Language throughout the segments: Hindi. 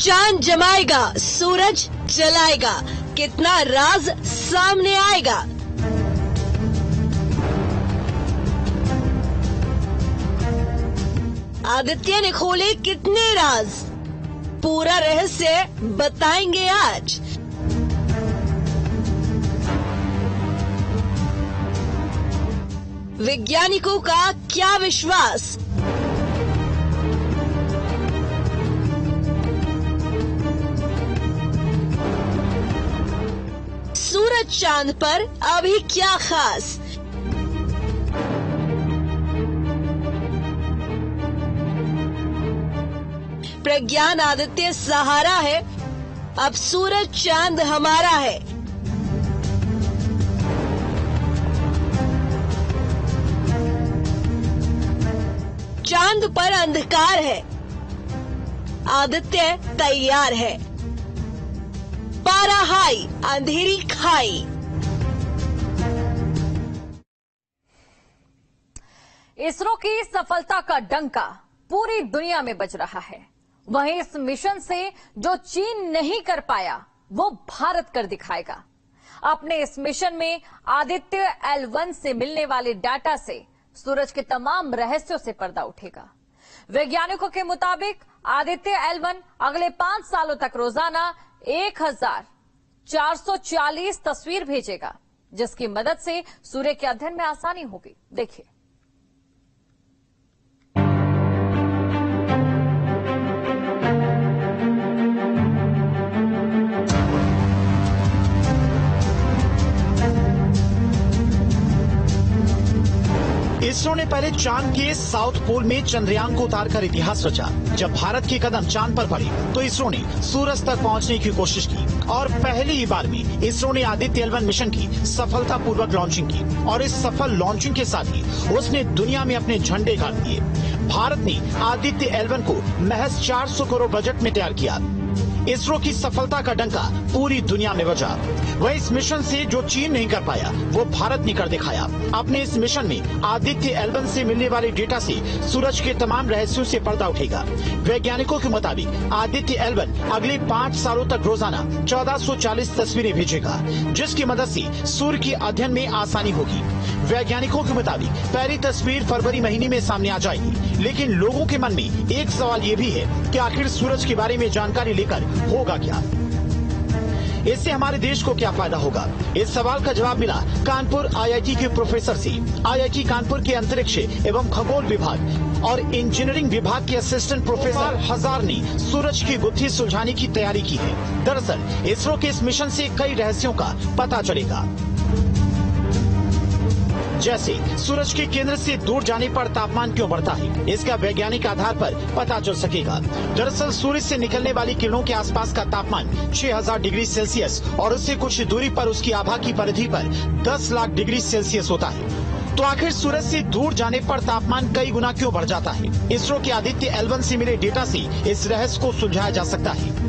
चांद जमाएगा, सूरज जलाएगा, कितना राज सामने आएगा। आदित्य ने खोले कितने राज, पूरा रहस्य बताएंगे आज। वैज्ञानिकों का क्या विश्वास, सूरज चांद पर अभी क्या खास। प्रज्ञान आदित्य सहारा है, अब सूरज चांद हमारा है। चांद पर अंधकार है, आदित्य तैयार है। पारा हाई, अंधेरी खाई। इसरो की सफलता का डंका पूरी दुनिया में बज रहा है। वहीं इस मिशन से जो चीन नहीं कर पाया वो भारत कर दिखाएगा। अपने इस मिशन में आदित्य L1 से मिलने वाले डाटा से सूरज के तमाम रहस्यों से पर्दा उठेगा। वैज्ञानिकों के मुताबिक आदित्य L1 अगले 5 सालों तक रोजाना 1440 तस्वीर भेजेगा, जिसकी मदद से सूर्य के अध्ययन में आसानी होगी। देखिए। इसरो ने पहले चांद के साउथ पोल में चंद्रयान को उतारकर इतिहास रचा। जब भारत के कदम चांद पर पड़े तो इसरो ने सूरज तक पहुंचने की कोशिश की और पहली ही बार में इसरो ने आदित्य L1 मिशन की सफलतापूर्वक लॉन्चिंग की और इस सफल लॉन्चिंग के साथ ही उसने दुनिया में अपने झंडे गाड़ दिए। भारत ने आदित्य L1 को महज 400 करोड़ बजट में तैयार किया। इसरो की सफलता का डंका पूरी दुनिया में बजा। वह इस मिशन से जो चीन नहीं कर पाया वो भारत ने कर दिखाया। अपने इस मिशन में आदित्य L1 से मिलने वाले डेटा से सूरज के तमाम रहस्यों से पर्दा उठेगा। वैज्ञानिकों के मुताबिक आदित्य L1 अगले 5 सालों तक रोजाना 1440 तस्वीरें भेजेगा, जिसकी मदद से सूर्य के अध्ययन में आसानी होगी। वैज्ञानिकों के मुताबिक पहली तस्वीर फरवरी महीने में सामने आ जाएगी, लेकिन लोगों के मन में एक सवाल ये भी है कि आखिर सूरज के बारे में जानकारी लेकर होगा क्या। इससे हमारे देश को क्या फायदा होगा। इस सवाल का जवाब मिला कानपुर IIT के प्रोफेसर से। IIT कानपुर के अंतरिक्ष एवं खगोल विभाग और इंजीनियरिंग विभाग के असिस्टेंट प्रोफेसर हजार ने सूरज की गुत्थी सुलझाने की तैयारी की है। दरअसल इसरो के इस मिशन से कई रहस्यों का पता चलेगा, जैसे सूरज के केंद्र से दूर जाने पर तापमान क्यों बढ़ता है, इसका वैज्ञानिक आधार पर पता चल सकेगा। दरअसल सूर्य से निकलने वाली किरणों के आसपास का तापमान 6000 डिग्री सेल्सियस और उससे कुछ दूरी पर उसकी आभा की परिधि पर 10 लाख डिग्री सेल्सियस होता है। तो आखिर सूरज से दूर जाने पर तापमान कई गुना क्यों बढ़ जाता है? इसरो के आदित्य L1 से मिले डेटा से इस रहस्य को सुलझाया जा सकता है।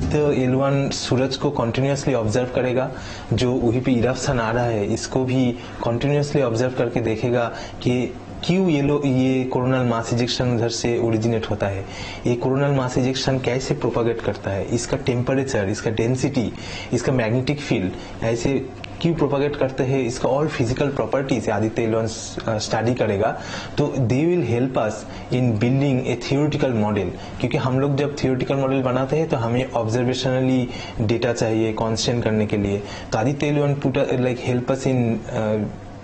तो L1 सूरज को कंटिन्यूअसली ऑब्जर्व करेगा, जो वहीं पे इरप्शन आ रहा है इसको भी कंटिन्यूअसली ऑब्जर्व करके देखेगा कि क्यों ये कोरोनल मास इजेक्शन उधर से ओरिजिनेट होता है, ये कोरोनल मास इजेक्शन कैसे प्रोपागेट करता है, इसका टेम्परेचर, इसका डेंसिटी, इसका मैग्नेटिक फील्ड ऐसे क्यों प्रोपागेट करते हैं, इसका all physical properties Aditya L1 study करेगा। तो they will help us in building A theoretical model, क्योंकि हम लोग जब थियोरेटिकल मॉडल बनाते हैं तो हमें ऑब्जर्वेशनली डेटा चाहिए कॉन्स्टेंट करने के लिए। तो Aditya L1 put like help us in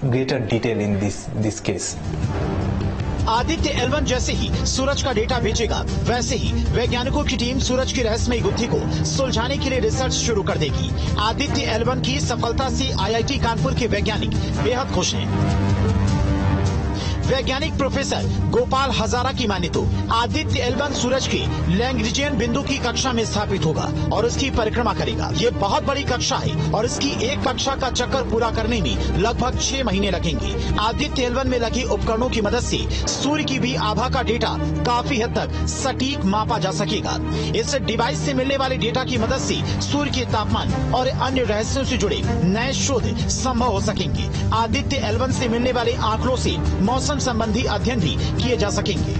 greater detail in this case. Aditya L1 जैसे ही सूरज का डेटा भेजेगा, वैसे ही वैज्ञानिकों की टीम सूरज की रहस्यमयी गुत्थी को सुलझाने के लिए रिसर्च शुरू कर देगी। आदित्य L1 की सफलता से IIT कानपुर के वैज्ञानिक बेहद खुश हैं। वैज्ञानिक प्रोफेसर गोपाल हजारा की माने तो आदित्य L1 सूरज के लैग्रेंजियन बिंदु की कक्षा में स्थापित होगा और उसकी परिक्रमा करेगा। ये बहुत बड़ी कक्षा है और इसकी एक कक्षा का चक्कर पूरा करने में लगभग 6 महीने लगेंगे। आदित्य L1 में लगे उपकरणों की मदद से सूर्य की भी आभा का डेटा काफी हद तक सटीक मापा जा सकेगा। इस डिवाइस से मिलने वाले डेटा की मदद से सूर्य के तापमान और अन्य रहस्यों से जुड़े नए शोध संभव हो सकेंगे। आदित्य L1 से मिलने वाले आंकड़ों से मौसम संबंधी अध्ययन भी किए जा सकेंगे।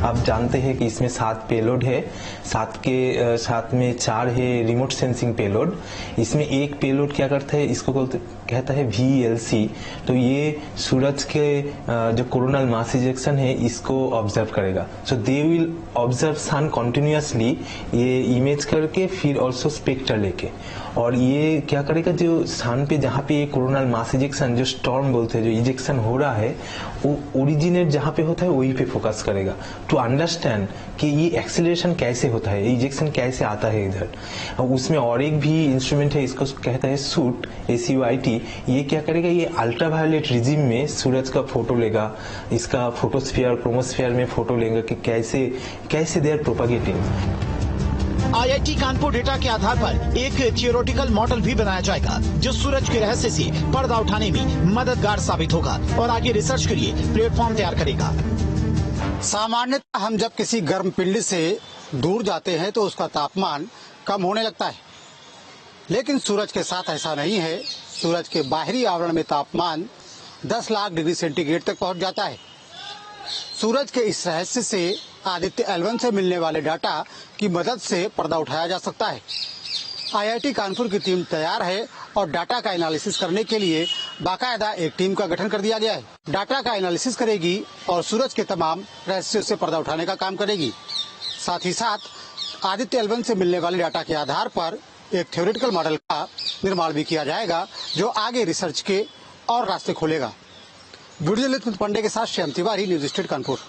आप जानते हैं कि इसमें 7 पेलोड है, 7 के साथ में 4 है रिमोट सेंसिंग पेलोड। इसमें एक पेलोड क्या करता है, इसको कहता है VLC। तो ये सूरज के जो कोरोनल मास इजेक्शन है इसको ऑब्जर्व करेगा। So they will observe sun continuously, ये इमेज करके फिर ऑल्सो स्पेक्टर लेके, और ये क्या करेगा, जो सन पे जहाँ पे ये कोरोनल मास इजेक्शन जो स्टॉर्म बोलते हैं, जो इजेक्शन हो रहा है वो ओरिजिनेट जहाँ पे होता है वही पे फोकस करेगा टू अंडरस्टैंड कि ये एक्सेलरेशन कैसे होता है, इजेक्शन कैसे आता है इधर। उसमें और एक भी इंस्ट्रूमेंट है, इसको कहता है सूट, SUIT। ये क्या करेगा, ये अल्ट्रावायलेट रिजिम में सूरज का फोटो लेगा, इसका फोटोस्फीयर क्रोमोस्फीयर में फोटो लेगा कि कैसे they are propagating. IIT Kanpur data के आधार पर एक थियोरेटिकल मॉडल भी बनाया जाएगा जो सूरज के रहस्य से पर्दा उठाने में मददगार साबित होगा और आगे रिसर्च के लिए प्लेटफॉर्म तैयार करेगा। सामान्यतः हम जब किसी गर्म पिंड से दूर जाते हैं तो उसका तापमान कम होने लगता है, लेकिन सूरज के साथ ऐसा नहीं है। सूरज के बाहरी आवरण में तापमान 10 लाख डिग्री सेंटीग्रेड तक पहुंच जाता है। सूरज के इस रहस्य से आदित्य L1 से मिलने वाले डाटा की मदद से पर्दा उठाया जा सकता है। IIT कानपुर की टीम तैयार है और डाटा का एनालिसिस करने के लिए बाकायदा एक टीम का गठन कर दिया गया है। डाटा का एनालिसिस करेगी और सूरज के तमाम रहस्यों से पर्दा उठाने का काम करेगी। साथ ही साथ आदित्य L1 से मिलने वाले डाटा के आधार पर एक थ्योरेटिकल मॉडल का निर्माण भी किया जाएगा जो आगे रिसर्च के और रास्ते खोलेगा। वीडियो जर्नलिस्ट पांडे के साथ श्याम तिवारी, न्यूज स्टेट कानपुर।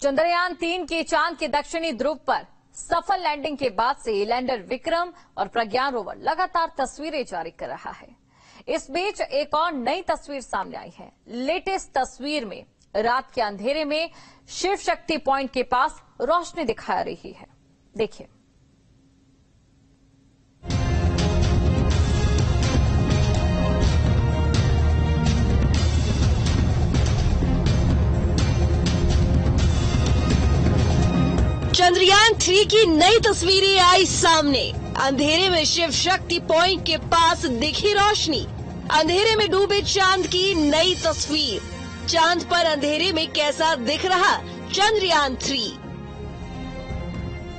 चंद्रयान 3 की चांद के दक्षिणी ध्रुव पर सफल लैंडिंग के बाद से लैंडर विक्रम और प्रज्ञान रोवर लगातार तस्वीरें जारी कर रहा है। इस बीच एक और नई तस्वीर सामने आई है। लेटेस्ट तस्वीर में रात के अंधेरे में शिव शक्ति पॉइंट के पास रोशनी दिखा रही है। देखिए। चंद्रयान 3 की नई तस्वीरें आई सामने। अंधेरे में शिव शक्ति पॉइंट के पास दिखी रोशनी। अंधेरे में डूबे चांद की नई तस्वीर। चांद पर अंधेरे में कैसा दिख रहा चंद्रयान 3।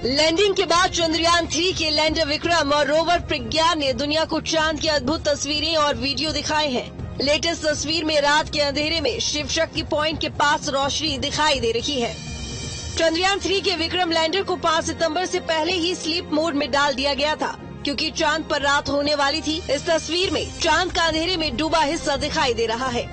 लैंडिंग के बाद चंद्रयान 3 के लैंडर विक्रम और रोवर प्रज्ञान ने दुनिया को चांद की अद्भुत तस्वीरें और वीडियो दिखाए हैं। लेटेस्ट तस्वीर में रात के अंधेरे में शिव शक्ति पॉइंट के पास रोशनी दिखाई दे रही है। चंद्रयान 3 के विक्रम लैंडर को 5 सितंबर से पहले ही स्लीप मोड में डाल दिया गया था क्योंकि चांद पर रात होने वाली थी। इस तस्वीर में चांद का अंधेरे में डूबा हिस्सा दिखाई दे रहा है।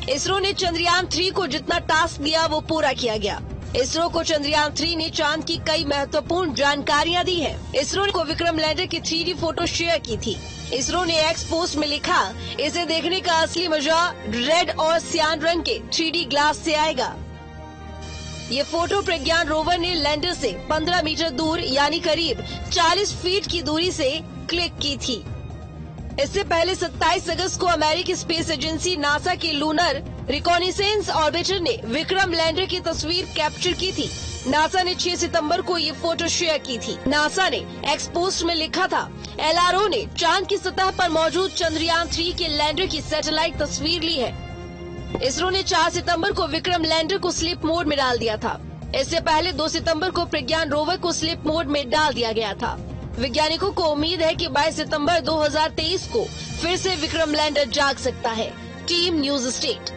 इसरो ने चंद्रयान 3 को जितना टास्क दिया वो पूरा किया गया। इसरो को चंद्रयान 3 ने चांद की कई महत्वपूर्ण जानकारियां दी है। इसरो को विक्रम लैंडर की 3D फोटो शेयर की थी। इसरो ने एक्स पोस्ट में लिखा, इसे देखने का असली मजा रेड और सियान रंग के 3D ग्लास से आएगा। ये फोटो प्रज्ञान रोवर ने लैंडर से 15 मीटर दूर यानी करीब 40 फीट की दूरी से क्लिक की थी। इससे पहले 27 अगस्त को अमेरिकी स्पेस एजेंसी नासा के लूनर रिकॉनिसेंस ऑर्बिटर ने विक्रम लैंडर की तस्वीर कैप्चर की थी। नासा ने 6 सितंबर को ये फोटो शेयर की थी। नासा ने एक्स पोस्ट में लिखा था, LRO ने चांद की सतह पर मौजूद चंद्रयान 3 के लैंडर की सैटेलाइट तस्वीर ली है। इसरो ने 4 सितंबर को विक्रम लैंडर को स्लीप मोड में डाल दिया था। इससे पहले 2 सितंबर को प्रज्ञान रोवर को स्लीप मोड में डाल दिया गया था। वैज्ञानिकों को उम्मीद है कि 22 सितंबर 2023 को फिर से विक्रम लैंडर जाग सकता है। Team news state.